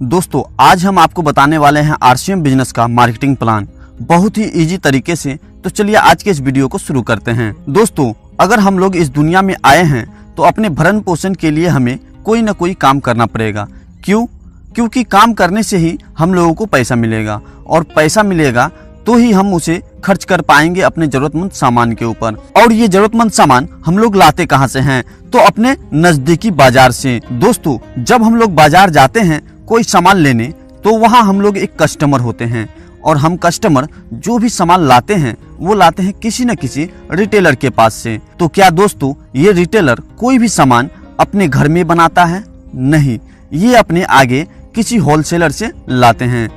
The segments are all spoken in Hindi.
दोस्तों आज हम आपको बताने वाले हैं आरसीएम बिजनेस का मार्केटिंग प्लान बहुत ही इजी तरीके से। तो चलिए आज के इस वीडियो को शुरू करते हैं। दोस्तों अगर हम लोग इस दुनिया में आए हैं तो अपने भरण पोषण के लिए हमें कोई ना कोई काम करना पड़ेगा। क्योंकि काम करने से ही हम लोगों को पैसा मिलेगा और पैसा मिलेगा तो ही हम उसे खर्च कर पाएंगे अपने जरूरतमंद सामान के ऊपर। और ये जरूरतमंद सामान हम लोग लाते कहाँ से हैं? तो अपने नजदीकी बाजार से। दोस्तों जब हम लोग बाजार जाते हैं कोई सामान लेने तो वहाँ हम लोग एक कस्टमर होते हैं और हम कस्टमर जो भी सामान लाते हैं वो लाते हैं किसी न किसी रिटेलर के पास से। तो क्या दोस्तों ये रिटेलर कोई भी सामान अपने घर में बनाता है? नहीं, ये अपने आगे किसी होलसेलर से लाते हैं।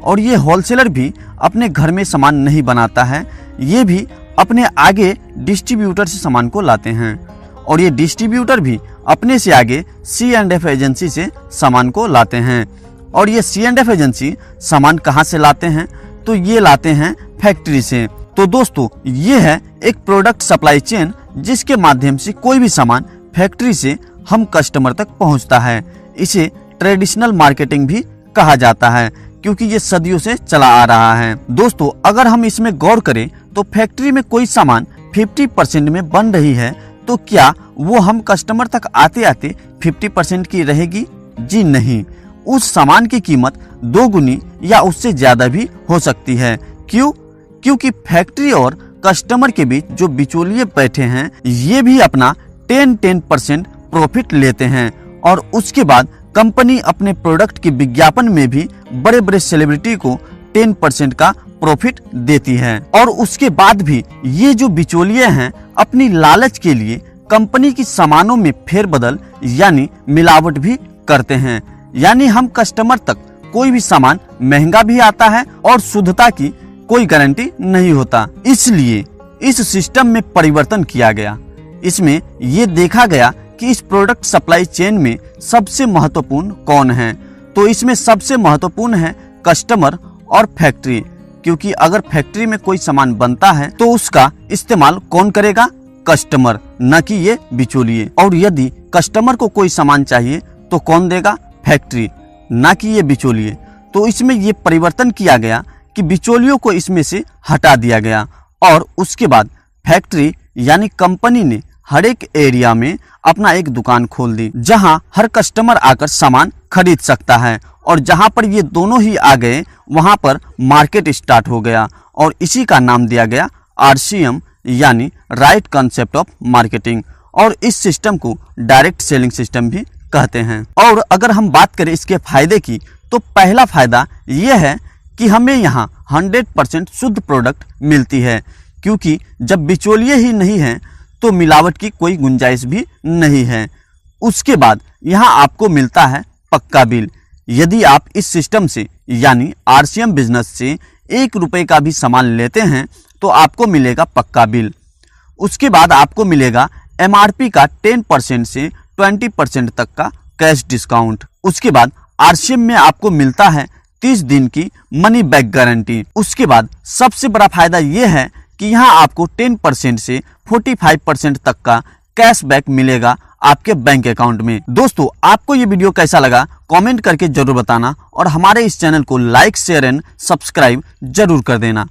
और ये होलसेलर भी अपने घर में सामान नहीं बनाता है, ये भी अपने आगे डिस्ट्रीब्यूटर से सामान को लाते हैं। और ये डिस्ट्रीब्यूटर भी अपने से आगे C&F एजेंसी से सामान को लाते हैं। और ये C&F एजेंसी सामान कहाँ से लाते हैं? तो ये लाते हैं फैक्ट्री से। तो दोस्तों ये है एक प्रोडक्ट सप्लाई चेन जिसके माध्यम से कोई भी सामान फैक्ट्री से हम कस्टमर तक पहुँचता है। इसे ट्रेडिशनल मार्केटिंग भी कहा जाता है क्योंकि ये सदियों से चला आ रहा है। दोस्तों अगर हम इसमें गौर करें तो फैक्ट्री में कोई सामान 50% में बन रही है तो क्या वो हम कस्टमर तक आते आते 50% की रहेगी? जी नहीं, उस सामान की कीमत 2 गुनी या उससे ज्यादा भी हो सकती है। क्योंकि फैक्ट्री और कस्टमर के बीच जो बिचौलिए बैठे हैं ये भी अपना 10% प्रॉफिट लेते हैं। और उसके बाद कंपनी अपने प्रोडक्ट के विज्ञापन में भी बड़े बड़े सेलिब्रिटी को 10% का प्रॉफिट देती है। और उसके बाद भी ये जो बिचौलिए हैं अपनी लालच के लिए कंपनी की सामानों में फेरबदल यानी मिलावट भी करते हैं। यानी हम कस्टमर तक कोई भी सामान महंगा भी आता है और शुद्धता की कोई गारंटी नहीं होता। इसलिए इस सिस्टम में परिवर्तन किया गया। इसमें ये देखा गया कि इस प्रोडक्ट सप्लाई चेन में सबसे महत्वपूर्ण कौन है? तो इसमें सबसे महत्वपूर्ण है कस्टमर और फैक्ट्री। क्योंकि अगर फैक्ट्री में कोई सामान बनता है तो उसका इस्तेमाल कौन करेगा? कस्टमर, न कि ये बिचौलिए। और यदि कस्टमर को कोई सामान चाहिए तो कौन देगा? फैक्ट्री, न कि ये बिचौलिए। तो इसमें ये परिवर्तन किया गया कि बिचौलियों को इसमें से हटा दिया गया। और उसके बाद फैक्ट्री यानी कंपनी ने हर एक एरिया में अपना एक दुकान खोल दी जहां हर कस्टमर आकर सामान खरीद सकता है। और जहां पर ये दोनों ही आ गए वहां पर मार्केट स्टार्ट हो गया और इसी का नाम दिया गया RCM यानी राइट कंसेप्ट ऑफ मार्केटिंग। और इस सिस्टम को डायरेक्ट सेलिंग सिस्टम भी कहते हैं। और अगर हम बात करें इसके फायदे की तो पहला फायदा यह है कि हमें यहाँ 100% शुद्ध प्रोडक्ट मिलती है। क्योंकि जब बिचौलिए ही नहीं है तो मिलावट की कोई गुंजाइश भी नहीं है। उसके बाद यहाँ आपको मिलता है पक्का बिल। यदि आप इस सिस्टम से यानी RCM बिजनेस से 1 रुपए का भी सामान लेते हैं तो आपको मिलेगा पक्का बिल। उसके बाद आपको मिलेगा MRP का 10% से 20% तक का कैश डिस्काउंट। उसके बाद RCM में आपको मिलता है 30 दिन की मनी बैक गारंटी। उसके बाद सबसे बड़ा फायदा यह है कि यहाँ आपको 10% से 45% तक का कैशबैक मिलेगा आपके बैंक अकाउंट में। दोस्तों आपको ये वीडियो कैसा लगा कमेंट करके जरूर बताना और हमारे इस चैनल को लाइक शेयर एंड सब्सक्राइब जरूर कर देना।